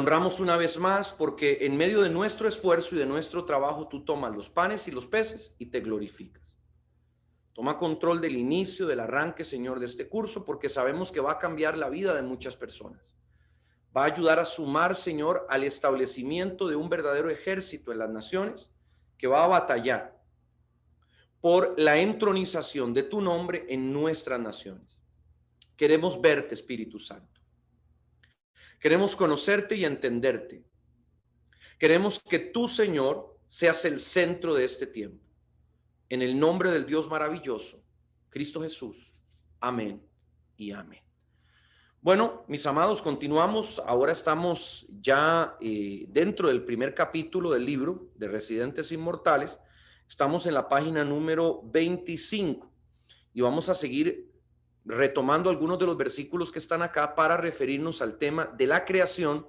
honramos una vez más porque en medio de nuestro esfuerzo y de nuestro trabajo tú tomas los panes y los peces y te glorificas. Toma control del inicio, del arranque, Señor, de este curso, porque sabemos que va a cambiar la vida de muchas personas. Va a ayudar a sumar, Señor, al establecimiento de un verdadero ejército en las naciones que va a batallar por la entronización de tu nombre en nuestras naciones. Queremos verte, Espíritu Santo. Queremos conocerte y entenderte. Queremos que tú, Señor, seas el centro de este tiempo. En el nombre del Dios maravilloso, Cristo Jesús. Amén y amén. Bueno, mis amados, continuamos. Ahora estamos ya dentro del primer capítulo del libro de Residentes Inmortales. Estamos en la página número 25 y vamos a seguir retomando algunos de los versículos que están acá para referirnos al tema de la creación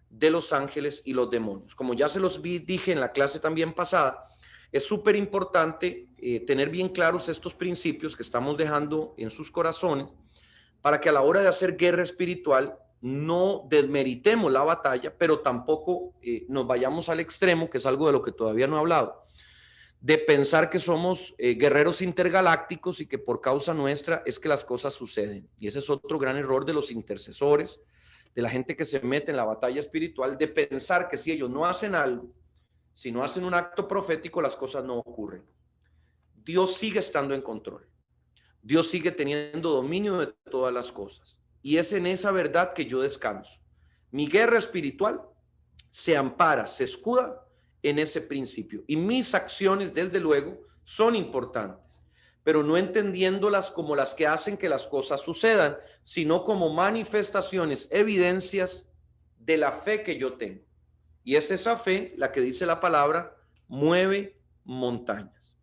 de los ángeles y los demonios. Como ya se los dije en la clase también pasada, es súper importante tener bien claros estos principios que estamos dejando en sus corazones para que a la hora de hacer guerra espiritual no desmeritemos la batalla, pero tampoco nos vayamos al extremo, que es algo de lo que todavía no he hablado, de pensar que somos guerreros intergalácticos y que por causa nuestra es que las cosas suceden. Y ese es otro gran error de los intercesores, de la gente que se mete en la batalla espiritual, de pensar que si ellos no hacen algo, si no hacen un acto profético, las cosas no ocurren. Dios sigue estando en control. Dios sigue teniendo dominio de todas las cosas. Y es en esa verdad que yo descanso. Mi guerra espiritual se ampara, se escuda en ese principio. Y mis acciones, desde luego, son importantes, pero no entendiéndolas como las que hacen que las cosas sucedan, sino como manifestaciones, evidencias de la fe que yo tengo. Y es esa fe la que dice la palabra, mueve montañas.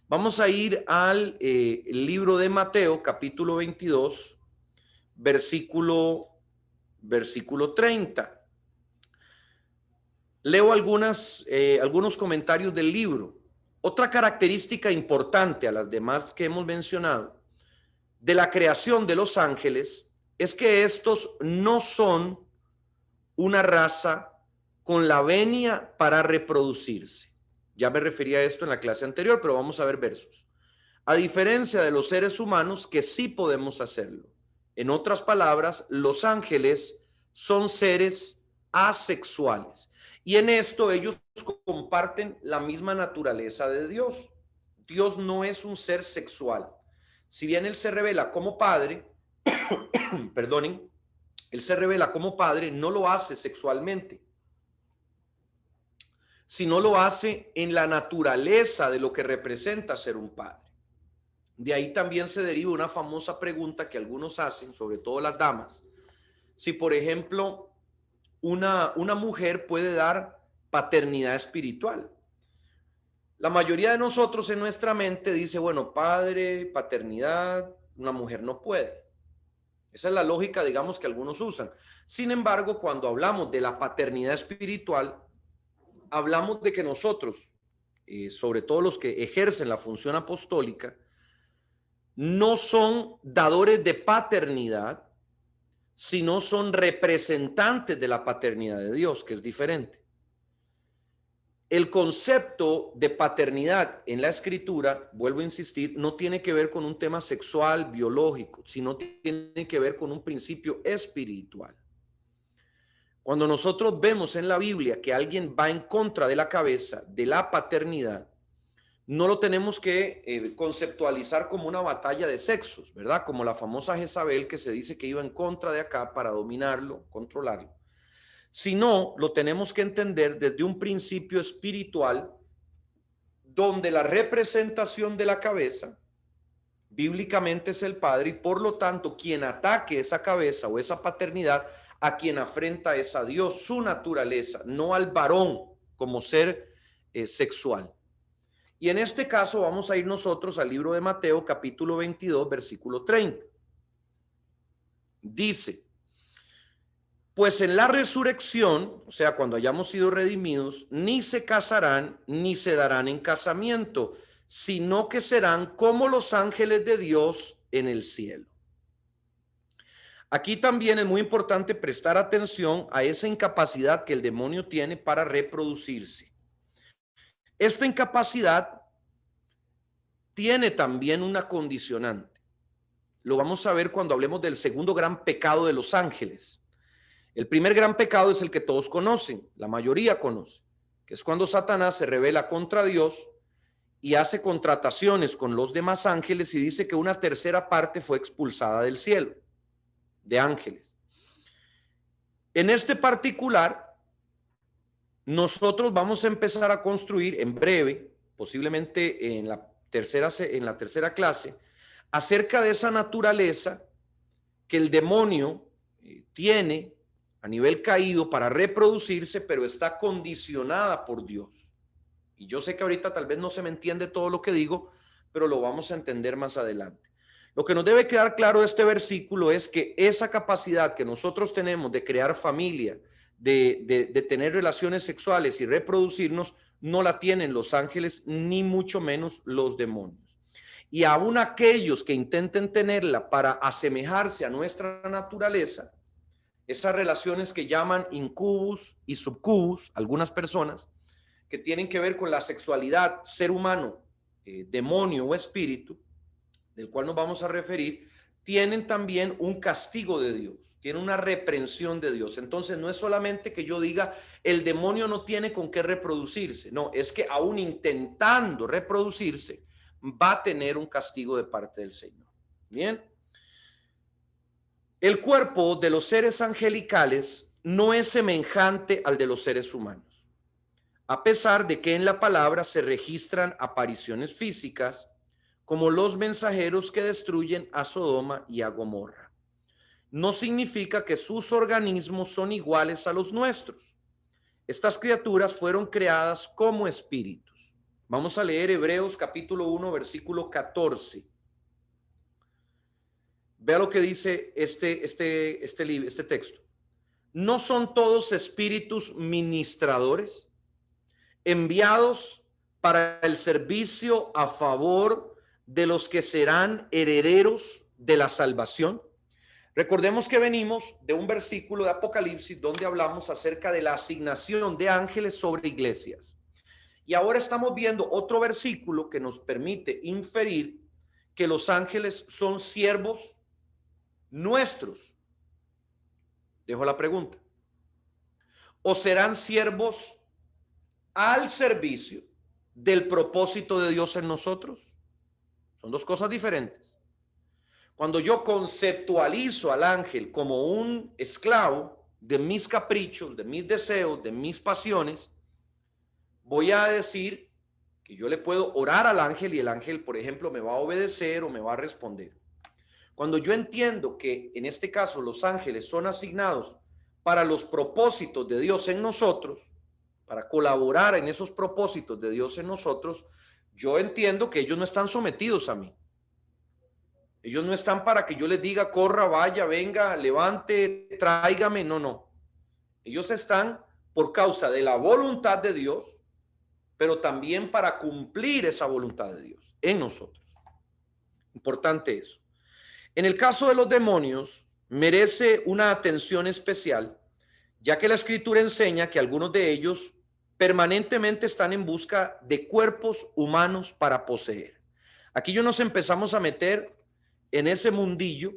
Vamos a ir al libro de Mateo, capítulo 22, versículo 30. Leo algunos comentarios del libro. Otra característica importante a las demás que hemos mencionado de la creación de los ángeles es que estos no son una raza con la venia para reproducirse. Ya me refería a esto en la clase anterior, pero vamos a ver versos. A diferencia de los seres humanos que sí podemos hacerlo. En otras palabras, los ángeles son seres asexuales. Y en esto ellos comparten la misma naturaleza de Dios. Dios no es un ser sexual. Si bien Él se revela como Padre, perdonen, Él se revela como Padre, no lo hace sexualmente, sino lo hace en la naturaleza de lo que representa ser un padre. De ahí también se deriva una famosa pregunta que algunos hacen, sobre todo las damas, si por ejemplo una mujer puede dar paternidad espiritual. La mayoría de nosotros en nuestra mente dice, bueno, padre, paternidad, una mujer no puede. Esa es la lógica, digamos, que algunos usan. Sin embargo, cuando hablamos de la paternidad espiritual, hablamos de que nosotros, sobre todo los que ejercen la función apostólica, no son dadores de paternidad, sino son representantes de la paternidad de Dios, que es diferente. El concepto de paternidad en la escritura, vuelvo a insistir, no tiene que ver con un tema sexual, biológico, sino tiene que ver con un principio espiritual. Cuando nosotros vemos en la Biblia que alguien va en contra de la cabeza de la paternidad, no lo tenemos que conceptualizar como una batalla de sexos, ¿verdad? Como la famosa Jezabel que se dice que iba en contra de acá para dominarlo, controlarlo. Sino lo tenemos que entender desde un principio espiritual donde la representación de la cabeza bíblicamente es el padre y por lo tanto quien ataque esa cabeza o esa paternidad a quien afrenta es a Dios, su naturaleza, no al varón como ser sexual. Y en este caso vamos a ir nosotros al libro de Mateo, capítulo 22, versículo 30. Dice, pues en la resurrección, o sea, cuando hayamos sido redimidos, ni se casarán, ni se darán en casamiento, sino que serán como los ángeles de Dios en el cielo. Aquí también es muy importante prestar atención a esa incapacidad que el demonio tiene para reproducirse. Esta incapacidad tiene también una condicionante. Lo vamos a ver cuando hablemos del segundo gran pecado de los ángeles. El primer gran pecado es el que todos conocen, la mayoría conoce, que es cuando Satanás se rebela contra Dios y hace contrataciones con los demás ángeles y dice que una tercera parte fue expulsada del cielo, de ángeles. En este particular, nosotros vamos a empezar a construir en breve, posiblemente en la tercera clase, acerca de esa naturaleza que el demonio tiene a nivel caído para reproducirse, pero está condicionada por Dios. Y yo sé que ahorita tal vez no se me entiende todo lo que digo, pero lo vamos a entender más adelante. Lo que nos debe quedar claro de este versículo es que esa capacidad que nosotros tenemos de crear familia, de tener relaciones sexuales y reproducirnos, no la tienen los ángeles, ni mucho menos los demonios. Y aún aquellos que intenten tenerla para asemejarse a nuestra naturaleza, esas relaciones que llaman incubus y subcubus, algunas personas, que tienen que ver con la sexualidad, ser humano, demonio o espíritu, del cual nos vamos a referir, tienen también un castigo de Dios, tienen una reprensión de Dios. Entonces no es solamente que yo diga, el demonio no tiene con qué reproducirse, no, es que aún intentando reproducirse, va a tener un castigo de parte del Señor. Bien. El cuerpo de los seres angelicales no es semejante al de los seres humanos, a pesar de que en la palabra se registran apariciones físicas, como los mensajeros que destruyen a Sodoma y a Gomorra. No significa que sus organismos son iguales a los nuestros. Estas criaturas fueron creadas como espíritus. Vamos a leer Hebreos capítulo 1, versículo 14. Vea lo que dice este texto. ¿No son todos espíritus ministradores, enviados para el servicio a favor de los que serán herederos de la salvación? Recordemos que venimos de un versículo de Apocalipsis donde hablamos acerca de la asignación de ángeles sobre iglesias. Y ahora estamos viendo otro versículo que nos permite inferir que los ángeles son siervos nuestros. Dejo la pregunta. ¿O serán siervos al servicio del propósito de Dios en nosotros? Son dos cosas diferentes. Cuando yo conceptualizo al ángel como un esclavo de mis caprichos, de mis deseos, de mis pasiones, voy a decir que yo le puedo orar al ángel y el ángel, por ejemplo, me va a obedecer o me va a responder. Cuando yo entiendo que en este caso los ángeles son asignados para los propósitos de Dios en nosotros, para colaborar en esos propósitos de Dios en nosotros, yo entiendo que ellos no están sometidos a mí. Ellos no están para que yo les diga, corra, vaya, venga, levante, tráigame. No, no. Ellos están por causa de la voluntad de Dios, pero también para cumplir esa voluntad de Dios en nosotros. Importante eso. En el caso de los demonios, merece una atención especial, ya que la Escritura enseña que algunos de ellos permanentemente están en busca de cuerpos humanos para poseer. Aquí ya nos empezamos a meter en ese mundillo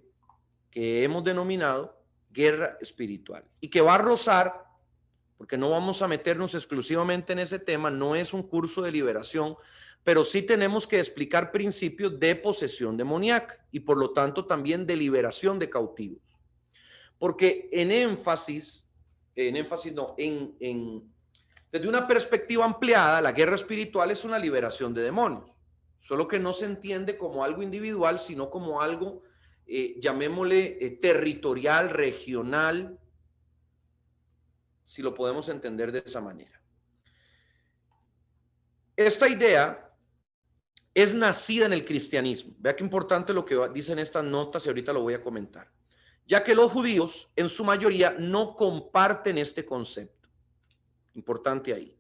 que hemos denominado guerra espiritual y que va a rozar, porque no vamos a meternos exclusivamente en ese tema, no es un curso de liberación, pero sí tenemos que explicar principios de posesión demoníaca y por lo tanto también de liberación de cautivos. Porque desde una perspectiva ampliada, la guerra espiritual es una liberación de demonios, solo que no se entiende como algo individual, sino como algo, llamémosle territorial, regional, si lo podemos entender de esa manera. Esta idea es nacida en el cristianismo. Vea qué importante lo que dicen estas notas y ahorita lo voy a comentar. Ya que los judíos en su mayoría no comparten este concepto. Importante ahí.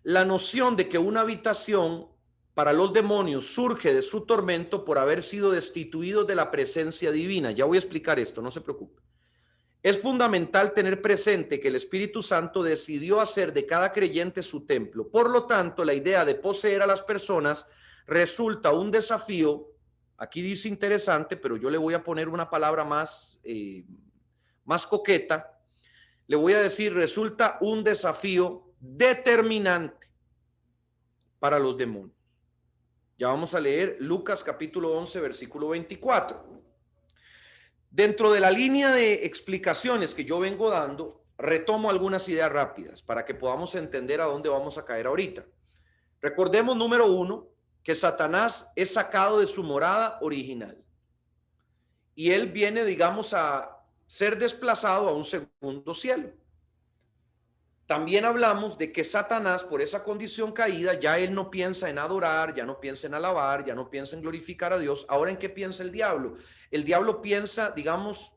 La noción de que una habitación para los demonios surge de su tormento por haber sido destituidos de la presencia divina. Ya voy a explicar esto, no se preocupe. Es fundamental tener presente que el Espíritu Santo decidió hacer de cada creyente su templo. Por lo tanto, la idea de poseer a las personas resulta un desafío. Aquí dice interesante, pero yo le voy a poner una palabra más coqueta. Le voy a decir, resulta un desafío determinante para los demonios. Ya vamos a leer Lucas capítulo 11, versículo 24. Dentro de la línea de explicaciones que yo vengo dando, retomo algunas ideas rápidas para que podamos entender a dónde vamos a caer ahorita. Recordemos, número uno, que Satanás es sacado de su morada original y él viene, digamos, a ser desplazado a un segundo cielo. También hablamos de que Satanás, por esa condición caída, ya él no piensa en adorar, ya no piensa en alabar, ya no piensa en glorificar a Dios. Ahora, ¿en qué piensa el diablo? El diablo piensa, digámoslo,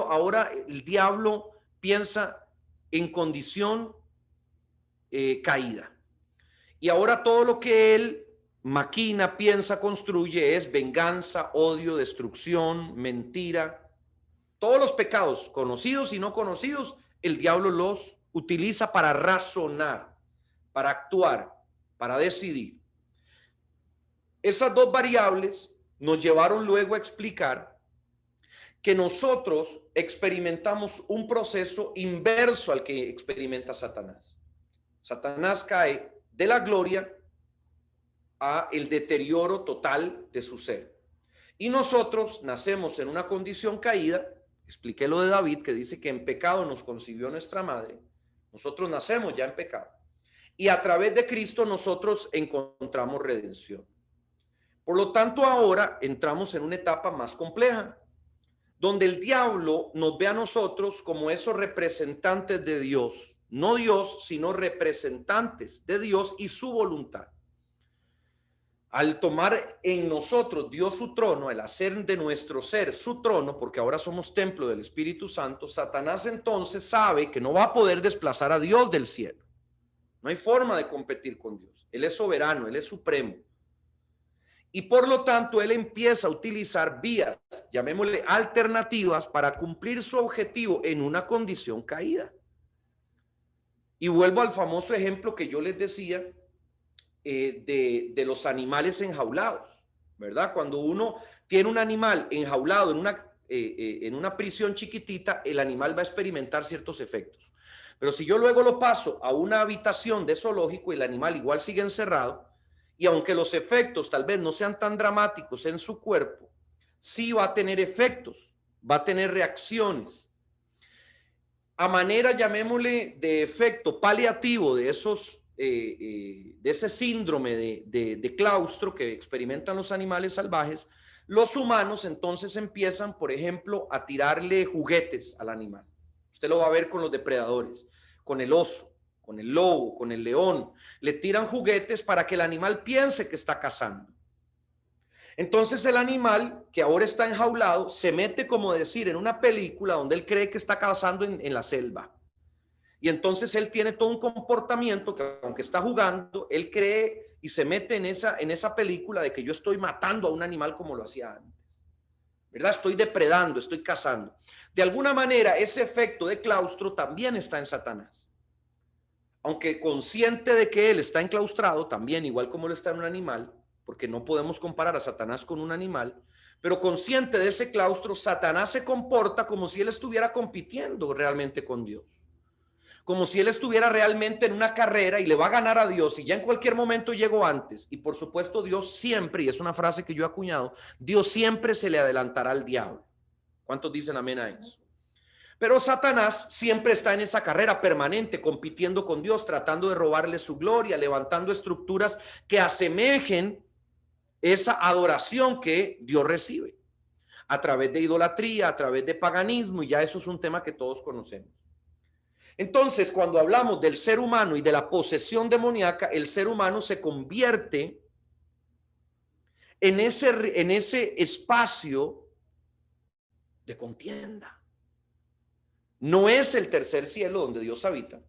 ahora el diablo piensa en condición caída. Y ahora todo lo que él maquina, piensa, construye es venganza, odio, destrucción, mentira. Todos los pecados, conocidos y no conocidos, el diablo los utiliza para razonar, para actuar, para decidir. Esas dos variables nos llevaron luego a explicar que nosotros experimentamos un proceso inverso al que experimenta Satanás. Satanás cae de la gloria a el deterioro total de su ser. Y nosotros nacemos en una condición caída. Expliqué lo de David, que dice que en pecado nos concibió nuestra madre. Nosotros nacemos ya en pecado. Y a través de Cristo nosotros encontramos redención. Por lo tanto, ahora entramos en una etapa más compleja, donde el diablo nos ve a nosotros como esos representantes de Dios. No Dios, sino representantes de Dios y su voluntad. Al tomar en nosotros Dios su trono, al hacer de nuestro ser su trono, porque ahora somos templo del Espíritu Santo, Satanás entonces sabe que no va a poder desplazar a Dios del cielo. No hay forma de competir con Dios. Él es soberano, Él es supremo. Y por lo tanto, Él empieza a utilizar vías, llamémosle alternativas, para cumplir su objetivo en una condición caída. Y vuelvo al famoso ejemplo que yo les decía, de los animales enjaulados, ¿verdad? Cuando uno tiene un animal enjaulado en una prisión chiquitita, el animal va a experimentar ciertos efectos. Pero si yo luego lo paso a una habitación de zoológico, el animal igual sigue encerrado, y aunque los efectos tal vez no sean tan dramáticos en su cuerpo, sí va a tener efectos, va a tener reacciones. A manera, llamémosle, de efecto paliativo de ese síndrome de claustro que experimentan los animales salvajes, los humanos entonces empiezan, por ejemplo, a tirarle juguetes al animal. Usted lo va a ver con los depredadores, con el oso, con el lobo, con el león. Le tiran juguetes para que el animal piense que está cazando. Entonces el animal, que ahora está enjaulado, se mete, como decir, en una película donde él cree que está cazando en la selva. Y entonces él tiene todo un comportamiento que, aunque está jugando, él cree y se mete en esa película de que yo estoy matando a un animal como lo hacía antes, ¿verdad? Estoy depredando, estoy cazando. De alguna manera, ese efecto de claustro también está en Satanás. Aunque consciente de que él está enclaustrado, también igual como lo está en un animal, porque no podemos comparar a Satanás con un animal, pero consciente de ese claustro, Satanás se comporta como si él estuviera compitiendo realmente con Dios. Como si él estuviera realmente en una carrera y le va a ganar a Dios y ya en cualquier momento llegó antes. Y por supuesto Dios siempre, y es una frase que yo he acuñado, Dios siempre se le adelantará al diablo. ¿Cuántos dicen amén a eso? Pero Satanás siempre está en esa carrera permanente, compitiendo con Dios, tratando de robarle su gloria, levantando estructuras que asemejen esa adoración que Dios recibe a través de idolatría, a través de paganismo, y ya eso es un tema que todos conocemos. Entonces, cuando hablamos del ser humano y de la posesión demoníaca, el ser humano se convierte en ese espacio de contienda. No es el tercer cielo donde Dios habita,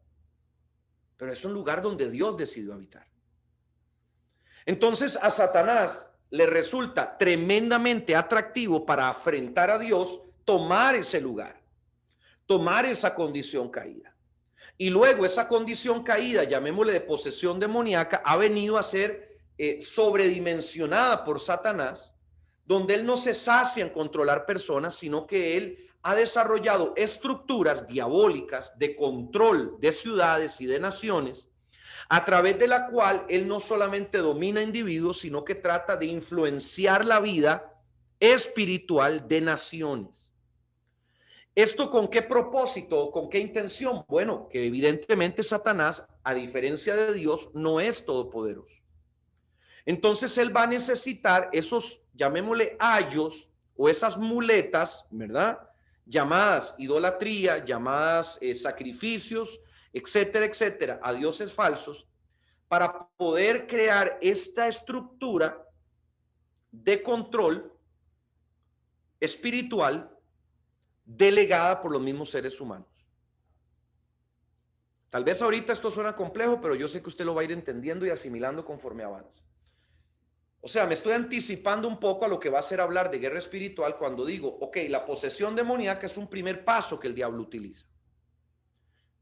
pero es un lugar donde Dios decidió habitar. Entonces a Satanás le resulta tremendamente atractivo para afrentar a Dios, tomar ese lugar, tomar esa condición caída. Y luego esa condición caída, llamémosle de posesión demoníaca, ha venido a ser sobredimensionada por Satanás, donde él no se sacia en controlar personas, sino que él ha desarrollado estructuras diabólicas de control de ciudades y de naciones, a través de la cual él no solamente domina individuos, sino que trata de influenciar la vida espiritual de naciones. ¿Esto con qué propósito, con qué intención? Bueno, que evidentemente Satanás, a diferencia de Dios, no es todopoderoso. Entonces él va a necesitar esos, llamémosle ayos o esas muletas, ¿verdad? Llamadas idolatría, llamadas sacrificios, etcétera, etcétera, a dioses falsos, para poder crear esta estructura de control espiritual delegada por los mismos seres humanos. Tal vez ahorita esto suena complejo, pero yo sé que usted lo va a ir entendiendo y asimilando conforme avanza. O sea, me estoy anticipando un poco a lo que va a ser hablar de guerra espiritual cuando digo, ok, la posesión demoníaca es un primer paso que el diablo utiliza.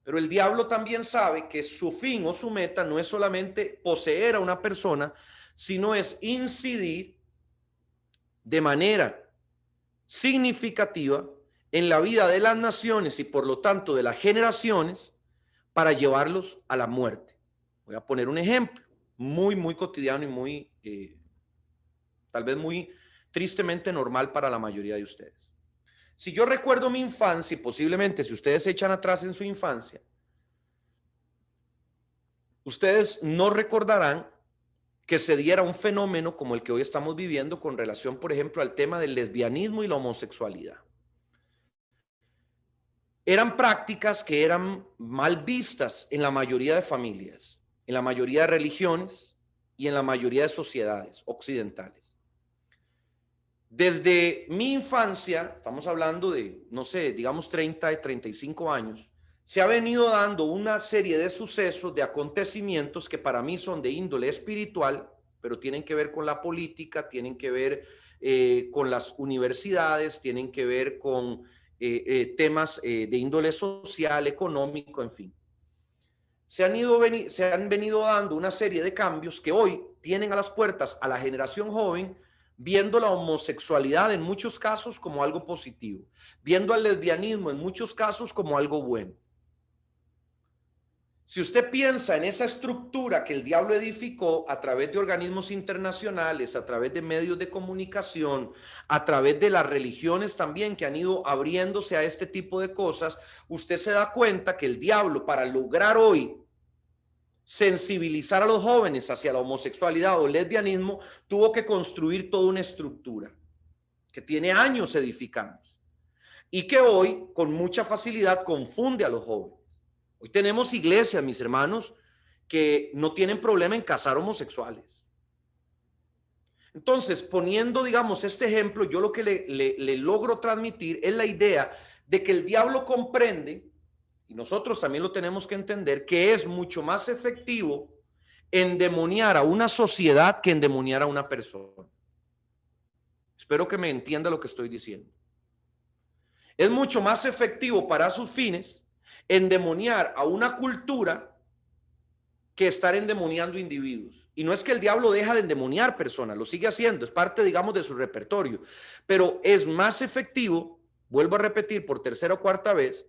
Pero el diablo también sabe que su fin o su meta no es solamente poseer a una persona, sino es incidir de manera significativa en la vida de las naciones y por lo tanto de las generaciones para llevarlos a la muerte. Voy a poner un ejemplo muy cotidiano y muy tal vez muy tristemente normal para la mayoría de ustedes. Si yo recuerdo mi infancia, y posiblemente si ustedes se echan atrás en su infancia, ustedes no recordarán que se diera un fenómeno como el que hoy estamos viviendo con relación, por ejemplo, al tema del lesbianismo y la homosexualidad. Eran prácticas que eran mal vistas en la mayoría de familias, en la mayoría de religiones y en la mayoría de sociedades occidentales. Desde mi infancia, estamos hablando de, no sé, digamos 30, 35 años, se ha venido dando una serie de sucesos, de acontecimientos que para mí son de índole espiritual, pero tienen que ver con la política, tienen que ver con las universidades, tienen que ver con temas de índole social, económico, en fin. Se han venido dando una serie de cambios que hoy tienen a las puertas a la generación joven, viendo la homosexualidad en muchos casos como algo positivo, viendo al lesbianismo en muchos casos como algo bueno. Si usted piensa en esa estructura que el diablo edificó a través de organismos internacionales, a través de medios de comunicación, a través de las religiones también que han ido abriéndose a este tipo de cosas, usted se da cuenta que el diablo, para lograr hoy sensibilizar a los jóvenes hacia la homosexualidad o el lesbianismo, tuvo que construir toda una estructura que tiene años edificando y que hoy con mucha facilidad confunde a los jóvenes. Hoy tenemos iglesias, mis hermanos, que no tienen problema en casar homosexuales. Entonces, poniendo, digamos, este ejemplo, yo lo que le logro transmitir es la idea de que el diablo comprende, y nosotros también lo tenemos que entender, que es mucho más efectivo endemoniar a una sociedad que endemoniar a una persona. Espero que me entienda lo que estoy diciendo. Es mucho más efectivo para sus fines endemoniar a una cultura que estar endemoniando individuos. Y no es que el diablo deja de endemoniar personas, lo sigue haciendo, es parte, digamos, de su repertorio, pero es más efectivo, vuelvo a repetir por tercera o cuarta vez,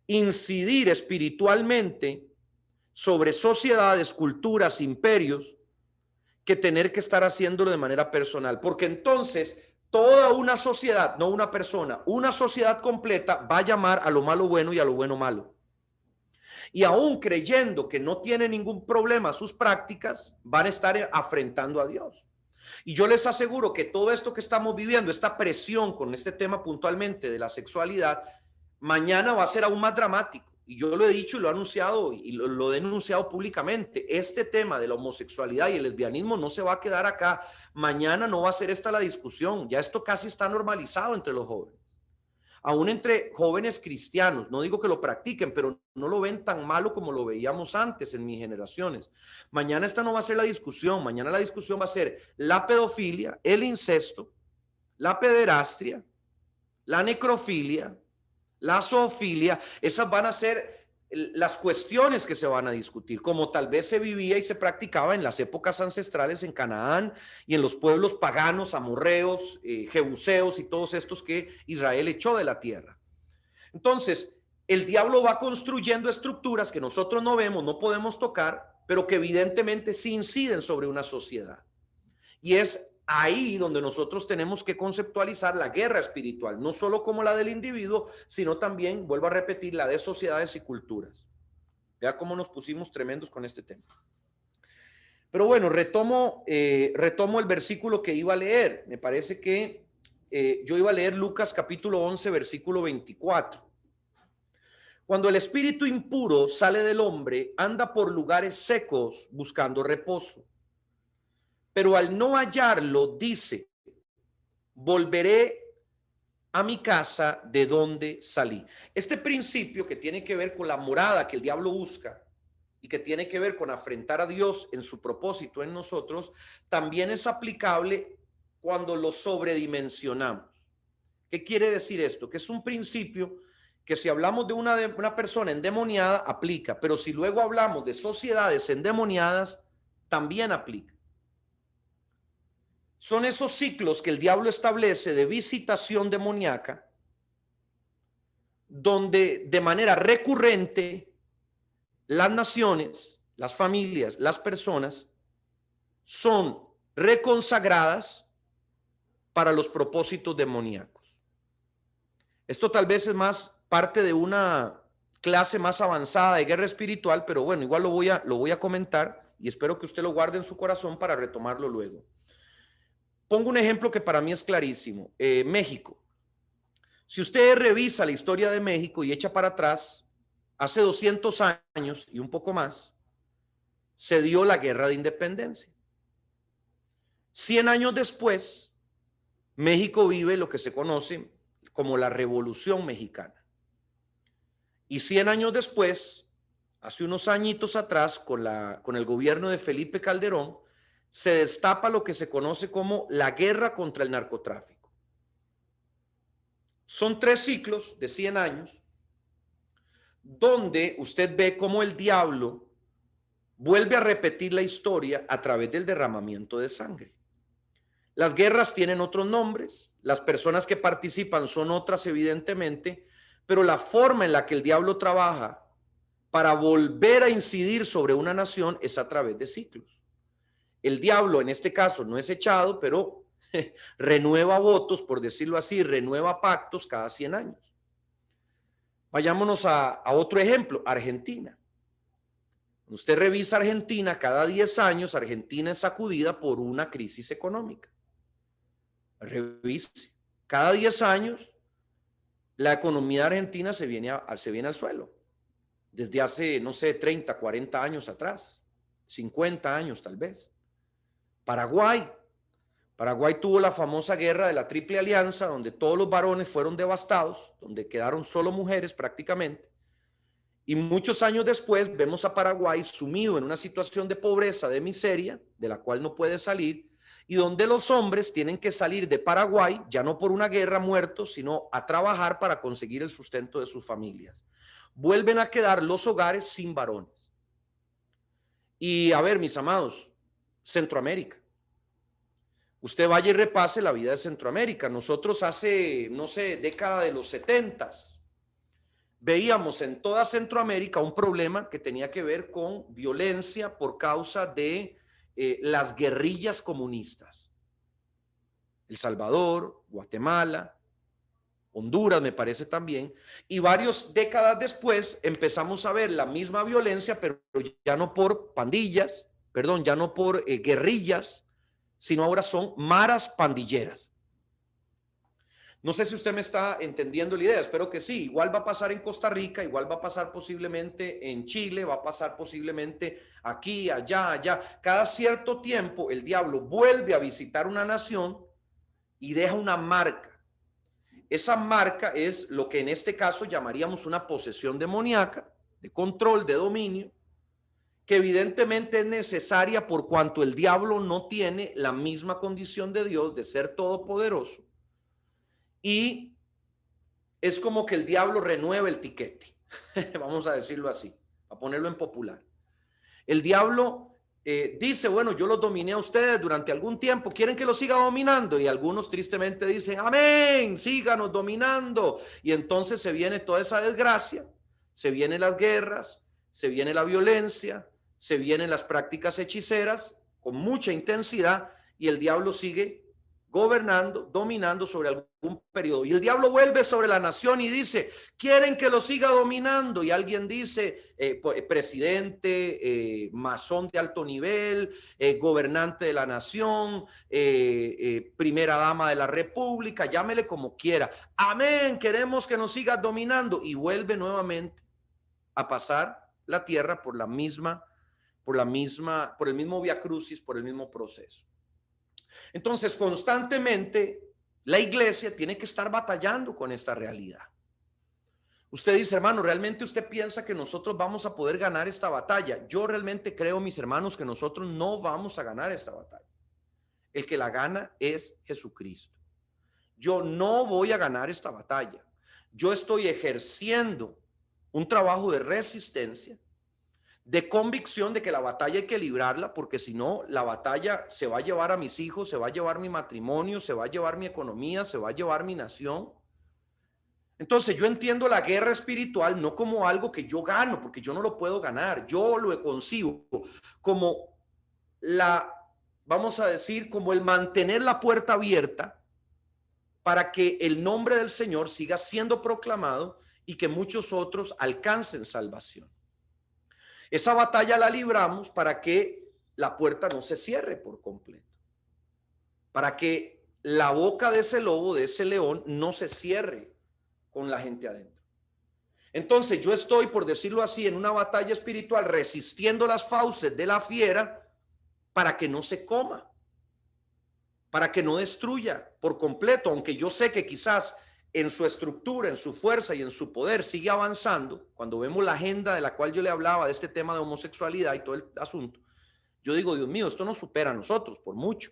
incidir espiritualmente sobre sociedades, culturas, imperios, que tener que estar haciéndolo de manera personal, porque entonces toda una sociedad, no una persona, una sociedad completa va a llamar a lo malo bueno y a lo bueno malo. Y aún creyendo que no tiene ningún problema sus prácticas, van a estar afrentando a Dios. Y yo les aseguro que todo esto que estamos viviendo, esta presión con este tema puntualmente de la sexualidad, mañana va a ser aún más dramático. Y yo lo he dicho y lo he anunciado y lo he denunciado públicamente. Este tema de la homosexualidad y el lesbianismo no se va a quedar acá. Mañana no va a ser esta la discusión. Ya esto casi está normalizado entre los jóvenes. aún entre jóvenes cristianos. No digo que lo practiquen, pero no lo ven tan malo como lo veíamos antes en mis generaciones. Mañana esta no va a ser la discusión. Mañana la discusión va a ser la pedofilia, el incesto, la pederastria, la necrofilia, la zoofilia. Esas van a ser las cuestiones que se van a discutir, como tal vez se vivía y se practicaba en las épocas ancestrales en Canaán y en los pueblos paganos, amorreos, jebuseos y todos estos que Israel echó de la tierra. Entonces, el diablo va construyendo estructuras que nosotros no vemos, no podemos tocar, pero que evidentemente sí inciden sobre una sociedad. Y es ahí donde nosotros tenemos que conceptualizar la guerra espiritual, no solo como la del individuo, sino también, vuelvo a repetir, la de sociedades y culturas. Vea cómo nos pusimos tremendos con este tema. Pero bueno, retomo el versículo que iba a leer. Me parece que yo iba a leer Lucas capítulo 11, versículo 24. Cuando el espíritu impuro sale del hombre, anda por lugares secos buscando reposo. Pero al no hallarlo, dice, volveré a mi casa de donde salí. Este principio que tiene que ver con la morada que el diablo busca y que tiene que ver con afrentar a Dios en su propósito en nosotros, también es aplicable cuando lo sobredimensionamos. ¿Qué quiere decir esto? Que es un principio que si hablamos de una persona endemoniada, aplica, pero si luego hablamos de sociedades endemoniadas, también aplica. Son esos ciclos que el diablo establece de visitación demoníaca, donde de manera recurrente las naciones, las familias, las personas son reconsagradas para los propósitos demoníacos. Esto tal vez es más parte de una clase más avanzada de guerra espiritual, pero bueno, igual lo voy a comentar y espero que usted lo guarde en su corazón para retomarlo luego. Pongo un ejemplo que para mí es clarísimo. México. Si usted revisa la historia de México y echa para atrás, hace 200 años y un poco más, se dio la guerra de independencia. 100 años después, México vive lo que se conoce como la Revolución Mexicana. Y 100 años después, hace unos añitos atrás, con el gobierno de Felipe Calderón, se destapa lo que se conoce como la guerra contra el narcotráfico. Son 3 ciclos de 100 años donde usted ve cómo el diablo vuelve a repetir la historia a través del derramamiento de sangre. Las guerras tienen otros nombres, las personas que participan son otras evidentemente, pero la forma en la que el diablo trabaja para volver a incidir sobre una nación es a través de ciclos. El diablo en este caso no es echado, pero renueva votos, por decirlo así, renueva pactos cada 100 años. Vayámonos a otro ejemplo, Argentina. Usted revisa Argentina, cada 10 años Argentina es sacudida por una crisis económica. Revise. Cada 10 años la economía argentina se viene al suelo. Desde hace, no sé, 30, 40 años atrás, 50 años tal vez. Paraguay tuvo la famosa guerra de la Triple Alianza, donde todos los varones fueron devastados, donde quedaron solo mujeres prácticamente. Y muchos años después vemos a Paraguay sumido en una situación de pobreza, de miseria, de la cual no puede salir, y donde los hombres tienen que salir de Paraguay, ya no por una guerra muertos, sino a trabajar para conseguir el sustento de sus familias. Vuelven a quedar los hogares sin varones. Y a ver, mis amados, Centroamérica. Usted vaya y repase la vida de Centroamérica. Nosotros hace, no sé, década de los 70s, veíamos en toda Centroamérica un problema que tenía que ver con violencia por causa de las guerrillas comunistas. El Salvador, Guatemala, Honduras me parece también, y varias décadas después empezamos a ver la misma violencia, pero ya no por pandillas, perdón, ya no por guerrillas, sino ahora son maras pandilleras. No sé si usted me está entendiendo la idea, espero que sí. Igual va a pasar en Costa Rica, igual va a pasar posiblemente en Chile, va a pasar posiblemente aquí, allá, allá. Cada cierto tiempo el diablo vuelve a visitar una nación y deja una marca. esa marca es lo que en este caso llamaríamos una posesión demoníaca, de control, de dominio, que evidentemente es necesaria por cuanto el diablo no tiene la misma condición de Dios de ser todopoderoso, y es como que el diablo renueva el tiquete, vamos a decirlo así, a ponerlo en popular. El diablo dice, bueno, yo los dominé a ustedes durante algún tiempo, ¿quieren que los siga dominando? Y algunos tristemente dicen, amén, síganos dominando. Y entonces se viene toda esa desgracia, se vienen las guerras, se viene la violencia, se vienen las prácticas hechiceras con mucha intensidad, y el diablo sigue gobernando, dominando sobre algún periodo. Y el diablo vuelve sobre la nación y dice, quieren que lo siga dominando. Y alguien dice, presidente, masón de alto nivel, gobernante de la nación, primera dama de la república, llámele como quiera. Amén, queremos que nos siga dominando. Y vuelve nuevamente a pasar la tierra por el mismo vía crucis, por el mismo proceso. Entonces, constantemente la iglesia tiene que estar batallando con esta realidad. Usted dice, hermano, ¿realmente usted piensa que nosotros vamos a poder ganar esta batalla? Yo realmente creo, mis hermanos, que nosotros no vamos a ganar esta batalla. El que la gana es Jesucristo. Yo no voy a ganar esta batalla. Yo estoy ejerciendo un trabajo de resistencia, de convicción de que la batalla hay que librarla, porque si no, la batalla se va a llevar a mis hijos, se va a llevar mi matrimonio, se va a llevar mi economía, se va a llevar mi nación. Entonces yo entiendo la guerra espiritual no como algo que yo gano, porque yo no lo puedo ganar. Yo lo concibo como vamos a decir, como el mantener la puerta abierta para que el nombre del Señor siga siendo proclamado y que muchos otros alcancen salvación. Esa batalla la libramos para que la puerta no se cierre por completo, para que la boca de ese lobo, de ese león, no se cierre con la gente adentro. Entonces yo estoy, por decirlo así, en una batalla espiritual resistiendo las fauces de la fiera para que no se coma, para que no destruya por completo, aunque yo sé que quizás en su estructura, en su fuerza y en su poder sigue avanzando. Cuando vemos la agenda de la cual yo le hablaba, de este tema de homosexualidad y todo el asunto, yo digo, Dios mío, esto nos supera a nosotros por mucho.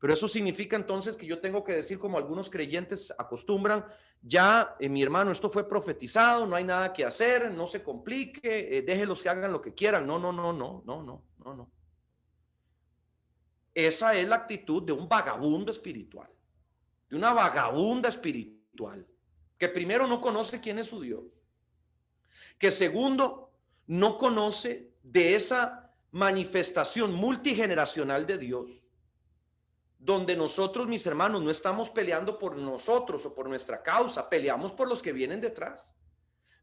Pero eso significa entonces que yo tengo que decir, como algunos creyentes acostumbran, ya, mi hermano, esto fue profetizado, no hay nada que hacer, no se complique, déjenlos que hagan lo que quieran. No, no, no, no, no, no, no, no. Esa es la actitud de un vagabundo espiritual, de una vagabunda espiritual, que primero no conoce quién es su Dios, que segundo no conoce de esa manifestación multigeneracional de Dios, donde nosotros, mis hermanos, no estamos peleando por nosotros o por nuestra causa, peleamos por los que vienen detrás,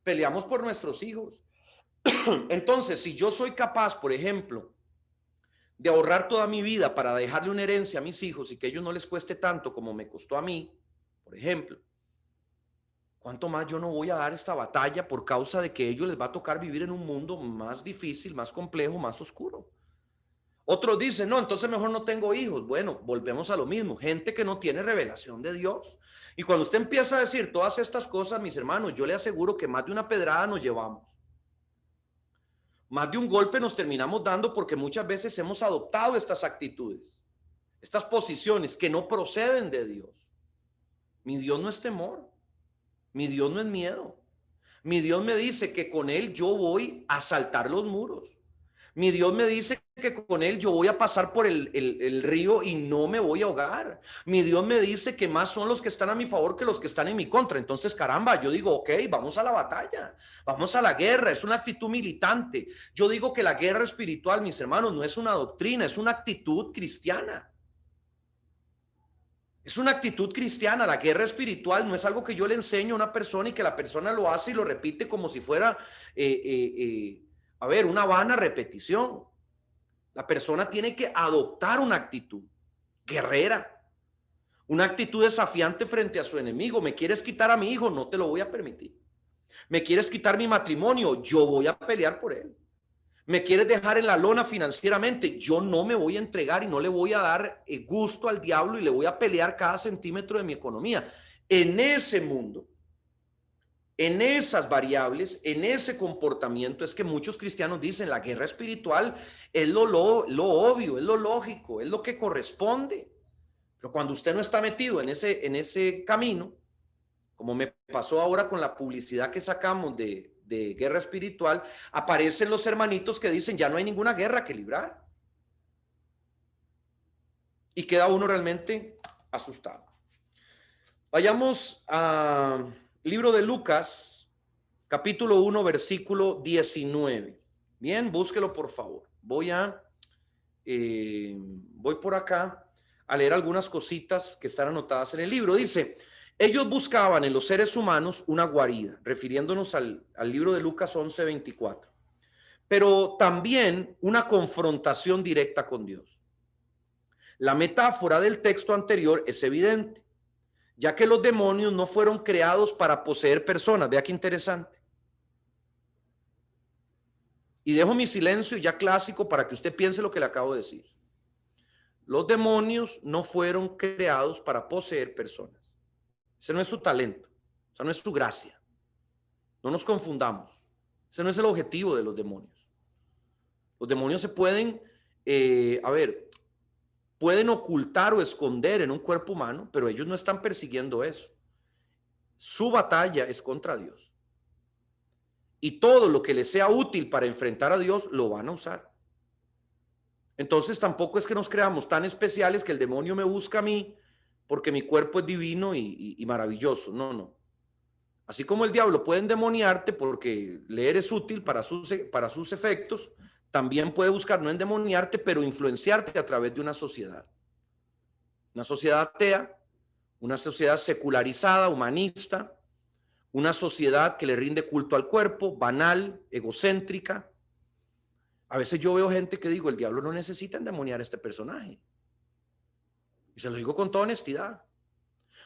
peleamos por nuestros hijos. Entonces, si yo soy capaz, por ejemplo, de ahorrar toda mi vida para dejarle una herencia a mis hijos y que a ellos no les cueste tanto como me costó a mí, por ejemplo, ¿cuánto más yo no voy a dar esta batalla por causa de que a ellos les va a tocar vivir en un mundo más difícil, más complejo, más oscuro? Otros dicen, no, entonces mejor no tengo hijos. Bueno, volvemos a lo mismo, gente que no tiene revelación de Dios. Y cuando usted empieza a decir todas estas cosas, mis hermanos, yo le aseguro que más de una pedrada nos llevamos. Más de un golpe nos terminamos dando, porque muchas veces hemos adoptado estas actitudes, estas posiciones que no proceden de Dios. Mi Dios no es temor, mi Dios no es miedo. Mi Dios me dice que con Él yo voy a saltar los muros. Mi Dios me dice que con Él yo voy a pasar por el río y no me voy a ahogar. Mi Dios me dice que más son los que están a mi favor que los que están en mi contra. Entonces, caramba, yo digo, ok, vamos a la batalla, vamos a la guerra. Es una actitud militante. Yo digo que la guerra espiritual, mis hermanos, no es una doctrina, es una actitud cristiana. Es una actitud cristiana. La guerra espiritual no es algo que yo le enseño a una persona y que la persona lo hace y lo repite como si fuera a ver, una vana repetición. La persona tiene que adoptar una actitud guerrera, una actitud desafiante frente a su enemigo. ¿Me quieres quitar a mi hijo? No te lo voy a permitir. ¿Me quieres quitar mi matrimonio? Yo voy a pelear por él. ¿Me quieres dejar en la lona financieramente? Yo no me voy a entregar y no le voy a dar gusto al diablo y le voy a pelear cada centímetro de mi economía. En ese mundo, en esas variables, en ese comportamiento, es que muchos cristianos dicen la guerra espiritual es lo obvio, es lo lógico, es lo que corresponde. Pero cuando usted no está metido en ese camino, como me pasó ahora con la publicidad que sacamos de guerra espiritual, aparecen los hermanitos que dicen ya no hay ninguna guerra que librar. Y queda uno realmente asustado. Vayamos al libro de Lucas, capítulo 1, versículo 19. Bien, búsquelo por favor. Voy por acá a leer algunas cositas que están anotadas en el libro. Dice, ellos buscaban en los seres humanos una guarida, refiriéndonos al libro de Lucas 11:24, pero también una confrontación directa con Dios. La metáfora del texto anterior es evidente, ya que los demonios no fueron creados para poseer personas. Vea qué interesante. Y dejo mi silencio ya clásico para que usted piense lo que le acabo de decir. Los demonios no fueron creados para poseer personas. Ese no es su talento, esa no es su gracia. No nos confundamos. Ese no es el objetivo de los demonios. Los demonios se pueden, pueden ocultar o esconder en un cuerpo humano, pero ellos no están persiguiendo eso. Su batalla es contra Dios. Y todo lo que les sea útil para enfrentar a Dios, lo van a usar. Entonces tampoco es que nos creamos tan especiales que el demonio me busca a mí porque mi cuerpo es divino y maravilloso. No, no. Así como el diablo puede endemoniarte porque le eres útil para sus efectos, también puede buscar no endemoniarte, pero influenciarte a través de una sociedad. Una sociedad atea, una sociedad secularizada, humanista, una sociedad que le rinde culto al cuerpo, banal, egocéntrica. A veces yo veo gente que digo, el diablo no necesita endemoniar a este personaje. Y se lo digo con toda honestidad.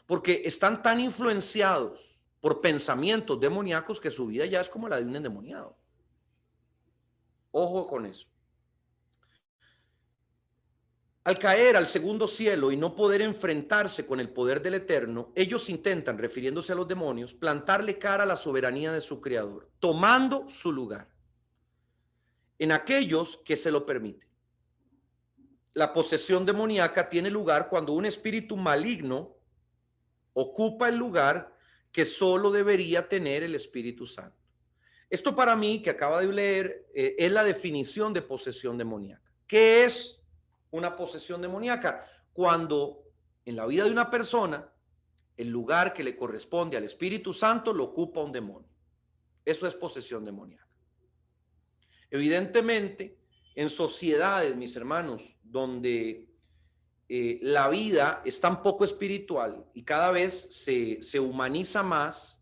Porque están tan influenciados por pensamientos demoníacos que su vida ya es como la de un endemoniado. Ojo con eso. Al caer al segundo cielo y no poder enfrentarse con el poder del Eterno, ellos intentan, refiriéndose a los demonios, plantarle cara a la soberanía de su Creador, tomando su lugar en aquellos que se lo permiten. La posesión demoníaca tiene lugar cuando un espíritu maligno ocupa el lugar que solo debería tener el Espíritu Santo. Esto para mí, que acaba de leer, es la definición de posesión demoníaca. ¿Qué es una posesión demoníaca? Cuando en la vida de una persona el lugar que le corresponde al Espíritu Santo lo ocupa un demonio. Eso es posesión demoníaca. Evidentemente, en sociedades, mis hermanos, donde la vida es tan poco espiritual y cada vez se humaniza más,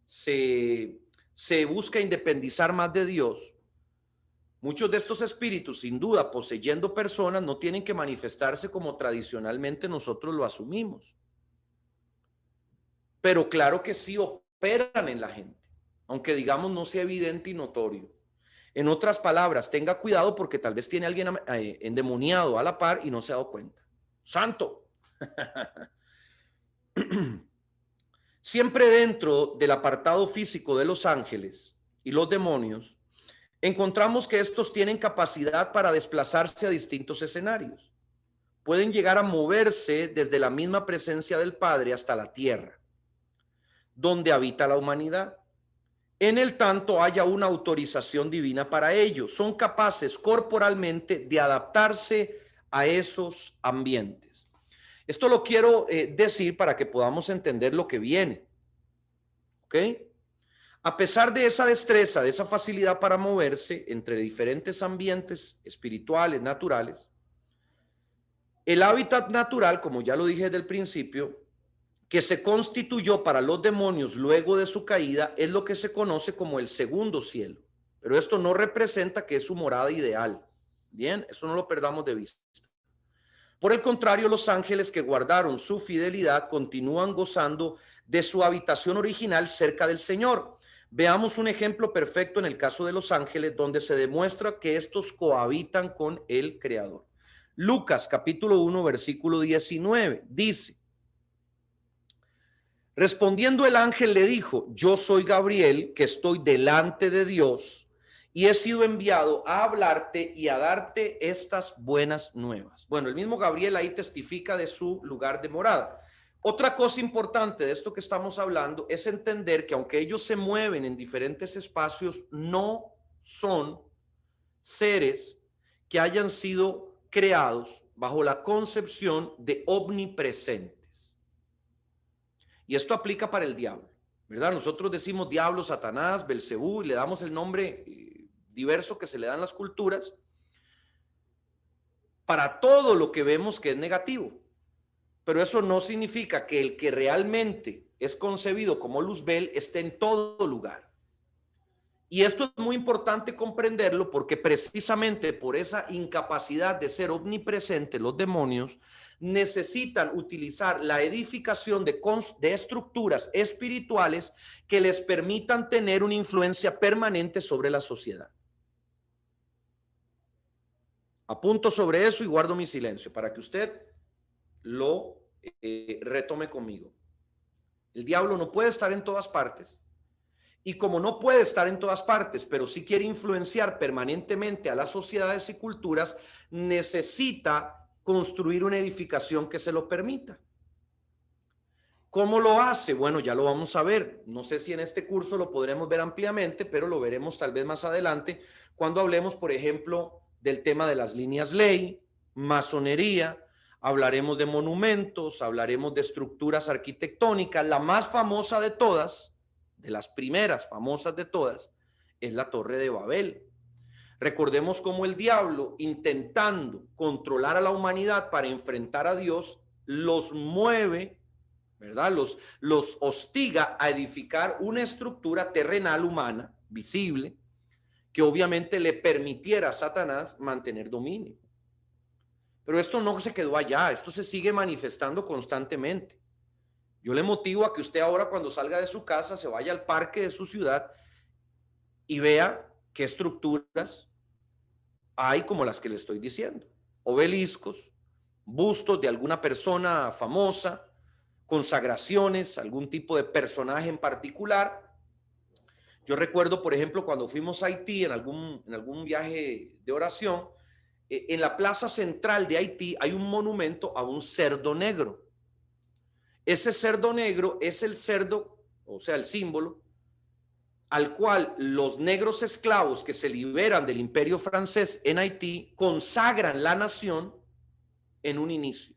se busca independizar más de Dios, muchos de estos espíritus, sin duda, poseyendo personas, no tienen que manifestarse como tradicionalmente nosotros lo asumimos. Pero claro que sí operan en la gente, aunque digamos no sea evidente y notorio. En otras palabras, tenga cuidado porque tal vez tiene a alguien endemoniado a la par y no se ha dado cuenta. Santo. Siempre dentro del apartado físico de los ángeles y los demonios, encontramos que estos tienen capacidad para desplazarse a distintos escenarios. Pueden llegar a moverse desde la misma presencia del Padre hasta la tierra, donde habita la humanidad. En el tanto haya una autorización divina para ello. Son capaces corporalmente de adaptarse a esos ambientes. Esto lo quiero decir para que podamos entender lo que viene. ¿Ok? A pesar de esa destreza, de esa facilidad para moverse entre diferentes ambientes espirituales, naturales, el hábitat natural, como ya lo dije desde el principio, que se constituyó para los demonios luego de su caída, es lo que se conoce como el segundo cielo. Pero esto no representa que es su morada ideal. Bien, eso no lo perdamos de vista. Por el contrario, los ángeles que guardaron su fidelidad continúan gozando de su habitación original cerca del Señor. Veamos un ejemplo perfecto en el caso de los ángeles, donde se demuestra que estos cohabitan con el Creador. Lucas capítulo 1, versículo 19, dice: Respondiendo el ángel le dijo: yo soy Gabriel, que estoy delante de Dios, y he sido enviado a hablarte y a darte estas buenas nuevas. Bueno, el mismo Gabriel ahí testifica de su lugar de morada. Otra cosa importante de esto que estamos hablando es entender que aunque ellos se mueven en diferentes espacios, no son seres que hayan sido creados bajo la concepción de omnipresentes. Y esto aplica para el diablo, ¿verdad? Nosotros decimos diablo, Satanás, Belcebú, y le damos el nombre diverso que se le dan las culturas para todo lo que vemos que es negativo. Pero eso no significa que el que realmente es concebido como Luzbel esté en todo lugar. Y esto es muy importante comprenderlo porque precisamente por esa incapacidad de ser omnipresente, los demonios necesitan utilizar la edificación de estructuras espirituales que les permitan tener una influencia permanente sobre la sociedad. Apunto sobre eso y guardo mi silencio para que usted lo retome conmigo. El diablo no puede estar en todas partes. Y como no puede estar en todas partes, pero sí quiere influenciar permanentemente a las sociedades y culturas, necesita construir una edificación que se lo permita. ¿Cómo lo hace? Bueno, ya lo vamos a ver. No sé si en este curso lo podremos ver ampliamente, pero lo veremos tal vez más adelante cuando hablemos, por ejemplo, del tema de las líneas ley, masonería. Hablaremos de monumentos, hablaremos de estructuras arquitectónicas. La más famosa de todas, de las primeras famosas de todas, es la Torre de Babel. Recordemos cómo el diablo, intentando controlar a la humanidad para enfrentar a Dios, los mueve, ¿verdad? Los hostiga a edificar una estructura terrenal humana, visible, que obviamente le permitiera a Satanás mantener dominio. Pero esto no se quedó allá, esto se sigue manifestando constantemente. Yo le motivo a que usted ahora cuando salga de su casa se vaya al parque de su ciudad y vea qué estructuras hay como las que le estoy diciendo. Obeliscos, bustos de alguna persona famosa, consagraciones, algún tipo de personaje en particular. Yo recuerdo, por ejemplo, cuando fuimos a Haití en algún viaje de oración, en la plaza central de Haití hay un monumento a un cerdo negro. Ese cerdo negro es el cerdo, o sea, el símbolo, al cual los negros esclavos que se liberan del imperio francés en Haití consagran la nación en un inicio.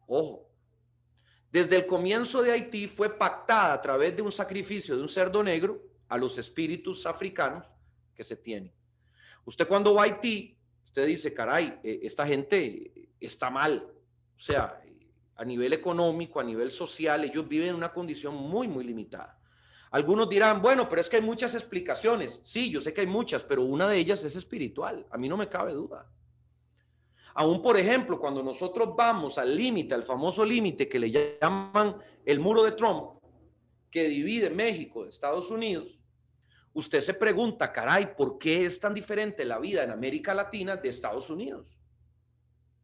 Ojo, desde el comienzo de Haití fue pactada a través de un sacrificio de un cerdo negro a los espíritus africanos que se tienen. Usted cuando va a Haití, usted dice, caray, esta gente está mal. O sea, a nivel económico, a nivel social, ellos viven en una condición muy, muy limitada. Algunos dirán, bueno, pero es que hay muchas explicaciones. Sí, yo sé que hay muchas, pero una de ellas es espiritual. A mí no me cabe duda. Aún, por ejemplo, cuando nosotros vamos al límite, al famoso límite que le llaman el muro de Trump, que divide México de Estados Unidos, usted se pregunta, caray, ¿por qué es tan diferente la vida en América Latina de Estados Unidos?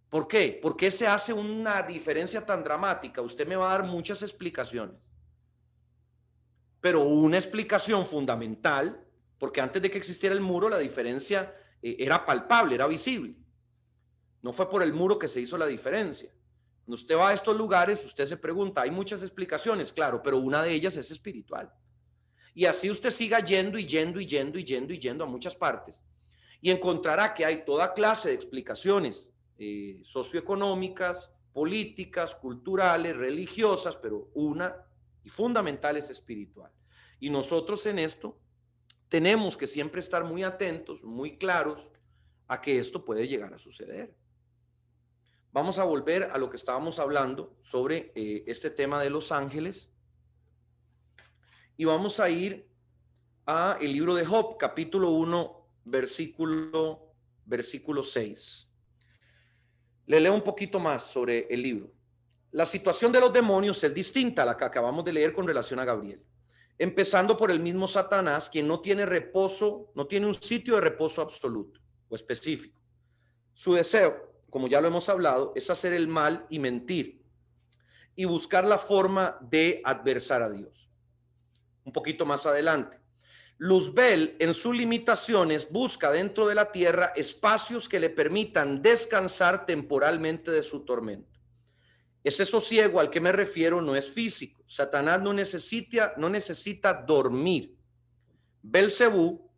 ¿Por qué? ¿Por qué se hace una diferencia tan dramática? Usted me va a dar muchas explicaciones. Pero una explicación fundamental, porque antes de que existiera el muro, la diferencia era palpable, era visible. No fue por el muro que se hizo la diferencia. Cuando usted va a estos lugares, usted se pregunta, hay muchas explicaciones, claro, pero una de ellas es espiritual. Y así usted siga yendo y yendo y yendo y yendo y yendo a muchas partes y encontrará que hay toda clase de explicaciones socioeconómicas, políticas, culturales, religiosas, pero una y fundamental es espiritual. Y nosotros en esto tenemos que siempre estar muy atentos, muy claros a que esto puede llegar a suceder. Vamos a volver a lo que estábamos hablando sobre este tema de los ángeles. Y vamos a ir a el libro de Job, capítulo 1, versículo 6. Le leo un poquito más sobre el libro. La situación de los demonios es distinta a la que acabamos de leer con relación a Gabriel. Empezando por el mismo Satanás, quien no tiene reposo, no tiene un sitio de reposo absoluto o específico. Su deseo, como ya lo hemos hablado, es hacer el mal y mentir. y buscar la forma de adversar a Dios. Un poquito más adelante. Luzbel, en sus limitaciones, busca dentro de la tierra espacios que le permitan descansar temporalmente de su tormento. Ese sosiego al que me refiero no es físico. Satanás no necesita dormir. Belcebú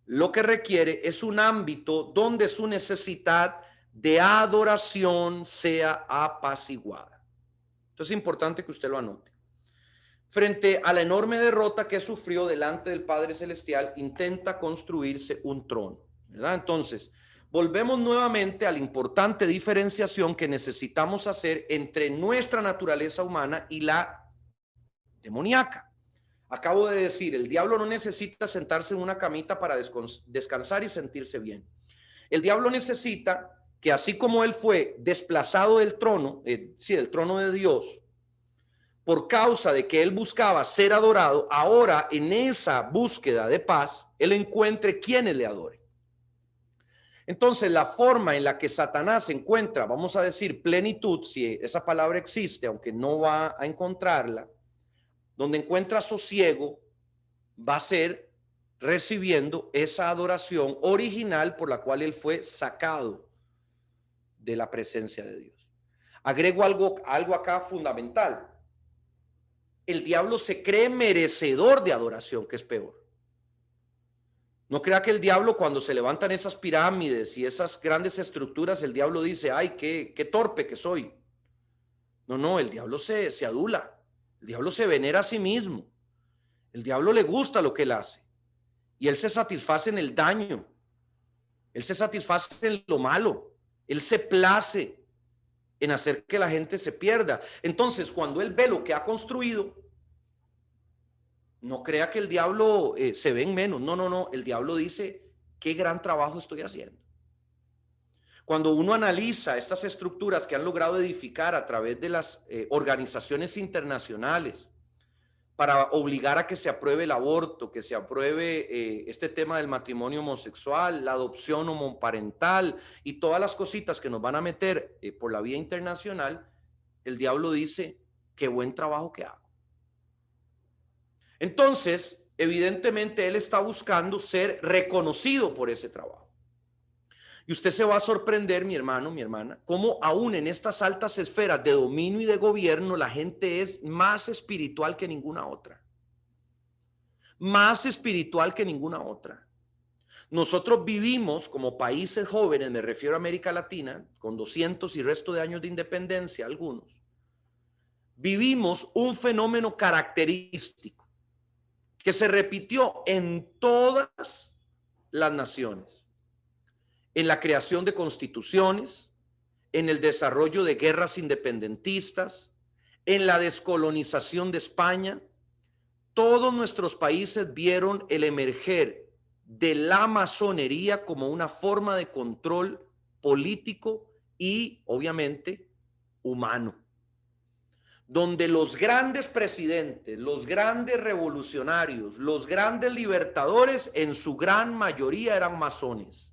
lo que requiere es un ámbito donde su necesidad de adoración sea apaciguada. Entonces es importante que usted lo anote. Frente a la enorme derrota que sufrió delante del Padre Celestial, intenta construirse un trono, ¿verdad? Entonces, volvemos nuevamente a la importante diferenciación que necesitamos hacer entre nuestra naturaleza humana y la demoníaca. Acabo de decir, el diablo no necesita sentarse en una camita para descansar y sentirse bien. El diablo necesita que, así como él fue desplazado del trono, del trono de Dios, por causa de que él buscaba ser adorado, ahora en esa búsqueda de paz, él encuentre quienes le adoren. Entonces, la forma en la que Satanás encuentra, vamos a decir, plenitud, si esa palabra existe, aunque no va a encontrarla, donde encuentra sosiego, va a ser recibiendo esa adoración original por la cual él fue sacado de la presencia de Dios. Agrego algo acá fundamental. El diablo se cree merecedor de adoración, que es peor. No crea que el diablo, cuando se levantan esas pirámides y esas grandes estructuras, el diablo dice, ay, qué torpe que soy. No, el diablo se adula. El diablo se venera a sí mismo. El diablo le gusta lo que él hace. Y él se satisface en el daño. Él se satisface en lo malo. Él se place en hacer que la gente se pierda. Entonces, cuando él ve lo que ha construido, no crea que el diablo se ve en menos. No. El diablo dice, qué gran trabajo estoy haciendo. Cuando uno analiza estas estructuras que han logrado edificar a través de las organizaciones internacionales para obligar a que se apruebe el aborto, que se apruebe este tema del matrimonio homosexual, la adopción homoparental y todas las cositas que nos van a meter por la vía internacional, el diablo dice, qué buen trabajo que hago. Entonces, evidentemente, él está buscando ser reconocido por ese trabajo. Y usted se va a sorprender, mi hermano, mi hermana, cómo aún en estas altas esferas de dominio y de gobierno, la gente es más espiritual que ninguna otra. Más espiritual que ninguna otra. Nosotros vivimos como países jóvenes, me refiero a América Latina, con 200 y resto de años de independencia, algunos, vivimos un fenómeno característico que se repitió en todas las naciones. En la creación de constituciones, en el desarrollo de guerras independentistas, en la descolonización de España, todos nuestros países vieron el emerger de la masonería como una forma de control político y, obviamente, humano. Donde los grandes presidentes, los grandes revolucionarios, los grandes libertadores, en su gran mayoría eran masones.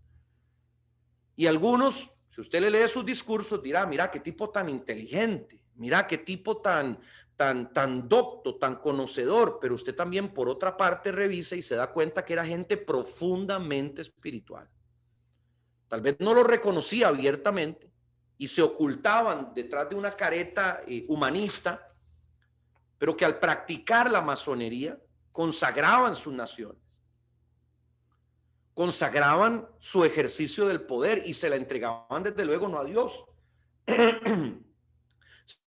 Y algunos, si usted le lee sus discursos, dirá, mira qué tipo tan inteligente, mira qué tipo tan docto, tan conocedor, pero usted también por otra parte revisa y se da cuenta que era gente profundamente espiritual. Tal vez no lo reconocía abiertamente y se ocultaban detrás de una careta humanista, pero que al practicar la masonería consagraban sus naciones. Consagraban su ejercicio del poder y se la entregaban desde luego no a Dios,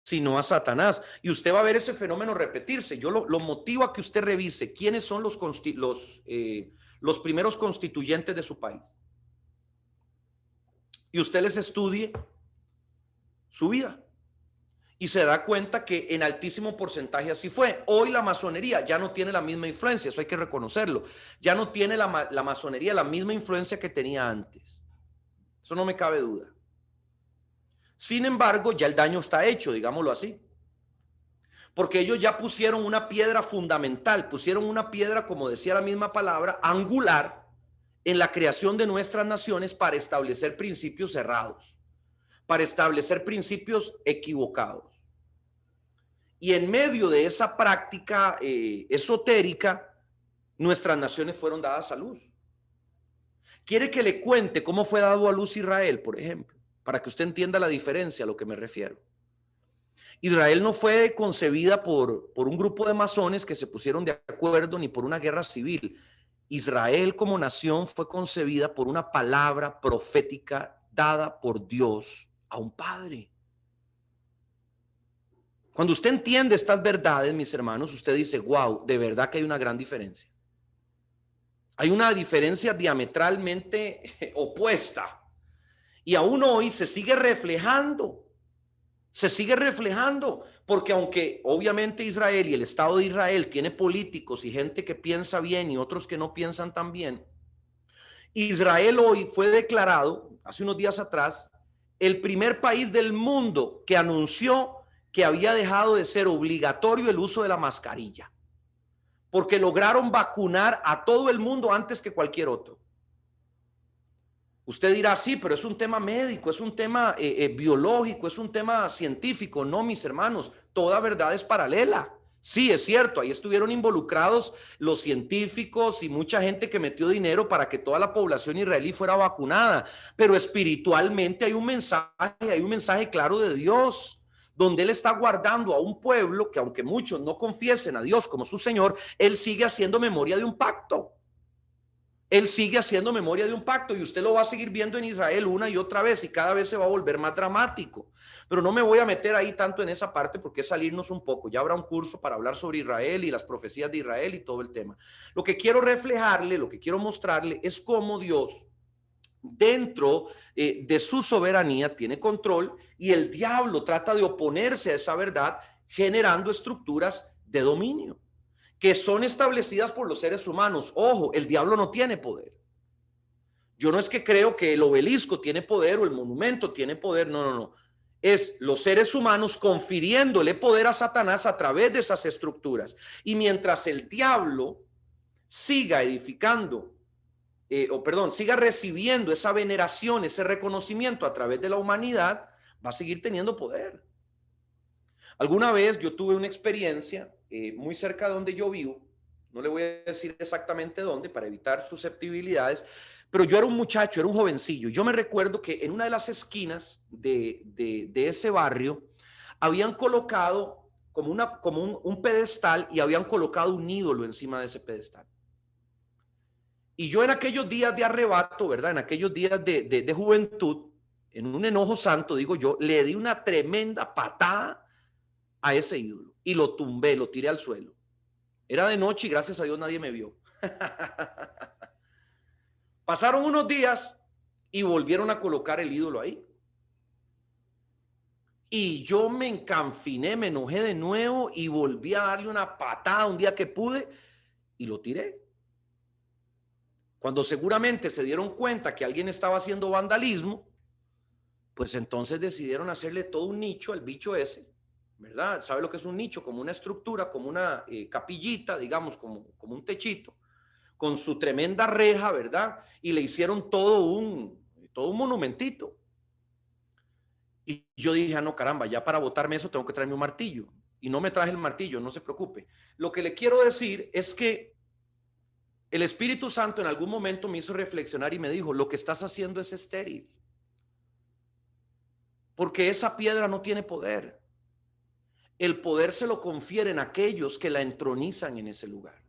sino a Satanás. Y usted va a ver ese fenómeno repetirse. Yo lo motivo a que usted revise quiénes son los primeros constituyentes de su país. Y usted les estudie su vida. Y se da cuenta que en altísimo porcentaje así fue. Hoy la masonería ya no tiene la misma influencia, eso hay que reconocerlo. Ya no tiene la masonería la misma influencia que tenía antes. Eso no me cabe duda. Sin embargo, ya el daño está hecho, digámoslo así. Porque ellos ya pusieron una piedra fundamental, pusieron una piedra, como decía la misma palabra, angular, en la creación de nuestras naciones para establecer principios errados, para establecer principios equivocados. Y en medio de esa práctica esotérica, nuestras naciones fueron dadas a luz. ¿Quiere que le cuente cómo fue dado a luz Israel, por ejemplo? Para que usted entienda la diferencia a lo que me refiero. Israel no fue concebida por un grupo de masones que se pusieron de acuerdo ni por una guerra civil. Israel como nación fue concebida por una palabra profética dada por Dios a un padre. Cuando usted entiende estas verdades, mis hermanos, usted dice, wow, de verdad que hay una gran diferencia. Hay una diferencia diametralmente opuesta. Y aún hoy se sigue reflejando. Se sigue reflejando, porque aunque obviamente Israel y el Estado de Israel tiene políticos y gente que piensa bien y otros que no piensan tan bien, Israel hoy fue declarado, hace unos días atrás, el primer país del mundo que anunció que había dejado de ser obligatorio el uso de la mascarilla, porque lograron vacunar a todo el mundo antes que cualquier otro. Usted dirá, sí, pero es un tema médico, es un tema biológico, es un tema científico. No, mis hermanos, toda verdad es paralela. Sí, es cierto, ahí estuvieron involucrados los científicos y mucha gente que metió dinero para que toda la población israelí fuera vacunada, pero espiritualmente hay un mensaje claro de Dios, donde Él está guardando a un pueblo que, aunque muchos no confiesen a Dios como su Señor, Él sigue haciendo memoria de un pacto. Él sigue haciendo memoria de un pacto y usted lo va a seguir viendo en Israel una y otra vez y cada vez se va a volver más dramático. Pero no me voy a meter ahí tanto en esa parte porque es salirnos un poco. Ya habrá un curso para hablar sobre Israel y las profecías de Israel y todo el tema. Lo que quiero reflejarle, lo que quiero mostrarle es cómo Dios dentro de su soberanía tiene control y el diablo trata de oponerse a esa verdad generando estructuras de dominio que son establecidas por los seres humanos. Ojo, el diablo no tiene poder. Yo no es que creo que el obelisco tiene poder o el monumento tiene poder, no. Es los seres humanos confiriéndole poder a Satanás a través de esas estructuras. Y mientras el diablo siga edificando, siga recibiendo esa veneración, ese reconocimiento a través de la humanidad, va a seguir teniendo poder. Alguna vez yo tuve una experiencia muy cerca de donde yo vivo, no le voy a decir exactamente dónde para evitar susceptibilidades, pero yo era un muchacho, era un jovencillo. Yo me recuerdo que en una de las esquinas de ese barrio habían colocado como un pedestal y habían colocado un ídolo encima de ese pedestal. Y yo en aquellos días de arrebato, ¿verdad? En aquellos días de juventud, en un enojo santo, digo yo, le di una tremenda patada a ese ídolo y lo tumbé, lo tiré al suelo. Era de noche y gracias a Dios nadie me vio. Pasaron unos días y volvieron a colocar el ídolo ahí. Y yo me encanfiné, me enojé de nuevo y volví a darle una patada un día que pude y lo tiré. Cuando seguramente se dieron cuenta que alguien estaba haciendo vandalismo, pues entonces decidieron hacerle todo un nicho al bicho ese, ¿verdad? ¿Sabe lo que es un nicho? Como una estructura, como una capillita, digamos, como un techito, con su tremenda reja, ¿verdad? Y le hicieron todo un monumentito. Y yo dije, ah, no, caramba, ya para botarme eso tengo que traerme un martillo. Y no me traje el martillo, no se preocupe. Lo que le quiero decir es que el Espíritu Santo en algún momento me hizo reflexionar y me dijo, lo que estás haciendo es estéril. Porque esa piedra no tiene poder. El poder se lo confieren aquellos que la entronizan en ese lugar.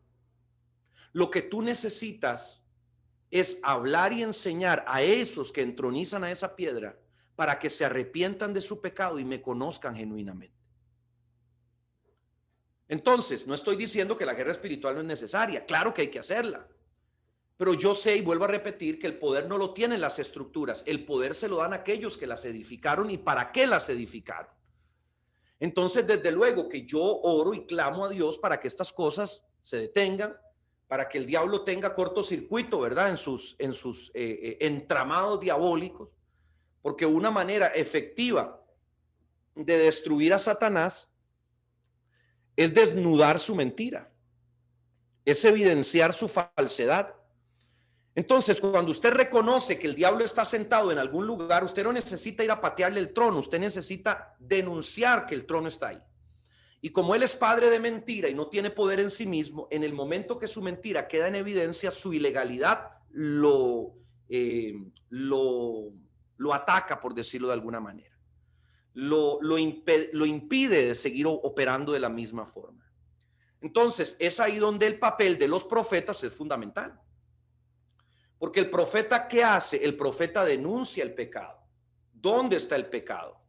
Lo que tú necesitas es hablar y enseñar a esos que entronizan a esa piedra para que se arrepientan de su pecado y me conozcan genuinamente. Entonces, no estoy diciendo que la guerra espiritual no es necesaria, claro que hay que hacerla, pero yo sé y vuelvo a repetir que el poder no lo tienen las estructuras, el poder se lo dan a aquellos que las edificaron y para qué las edificaron. Entonces, desde luego que yo oro y clamo a Dios para que estas cosas se detengan, para que el diablo tenga cortocircuito, ¿verdad? En sus entramados diabólicos, porque una manera efectiva de destruir a Satanás es desnudar su mentira, es evidenciar su falsedad. Entonces, cuando usted reconoce que el diablo está sentado en algún lugar, usted no necesita ir a patearle el trono, usted necesita denunciar que el trono está ahí. Y como él es padre de mentira y no tiene poder en sí mismo, en el momento que su mentira queda en evidencia, su ilegalidad eh, lo, lo ataca, por decirlo de alguna manera. Lo impide de seguir operando de la misma forma. Entonces, es ahí donde el papel de los profetas es fundamental. Porque el profeta, ¿qué hace? El profeta denuncia el pecado. ¿Dónde está el pecado?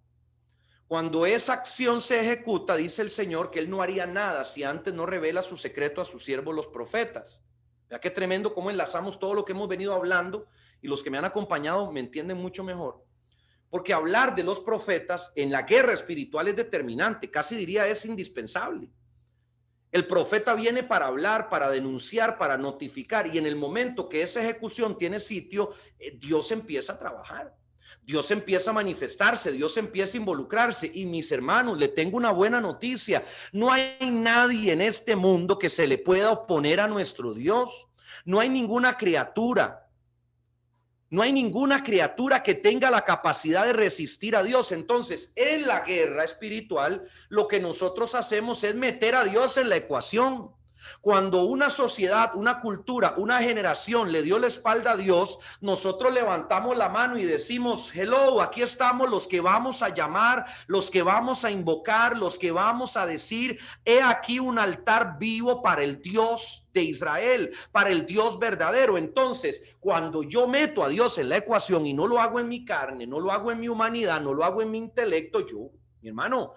Cuando esa acción se ejecuta, dice el Señor que Él no haría nada si antes no revela su secreto a sus siervos los profetas. Vea qué tremendo cómo enlazamos todo lo que hemos venido hablando, y los que me han acompañado me entienden mucho mejor. Porque hablar de los profetas en la guerra espiritual es determinante, casi diría es indispensable. El profeta viene para hablar, para denunciar, para notificar, y en el momento que esa ejecución tiene sitio, Dios empieza a trabajar. Dios empieza a manifestarse, Dios empieza a involucrarse. Y mis hermanos, le tengo una buena noticia: no hay nadie en este mundo que se le pueda oponer a nuestro Dios. No hay ninguna criatura. No hay ninguna criatura que tenga la capacidad de resistir a Dios. Entonces, en la guerra espiritual, lo que nosotros hacemos es meter a Dios en la ecuación. Cuando una sociedad, una cultura, una generación le dio la espalda a Dios, nosotros levantamos la mano y decimos: hello, aquí estamos los que vamos a llamar, los que vamos a invocar, los que vamos a decir: he aquí un altar vivo para el Dios de Israel, para el Dios verdadero. Entonces, cuando yo meto a Dios en la ecuación y no lo hago en mi carne, no lo hago en mi humanidad, no lo hago en mi intelecto, yo, mi hermano,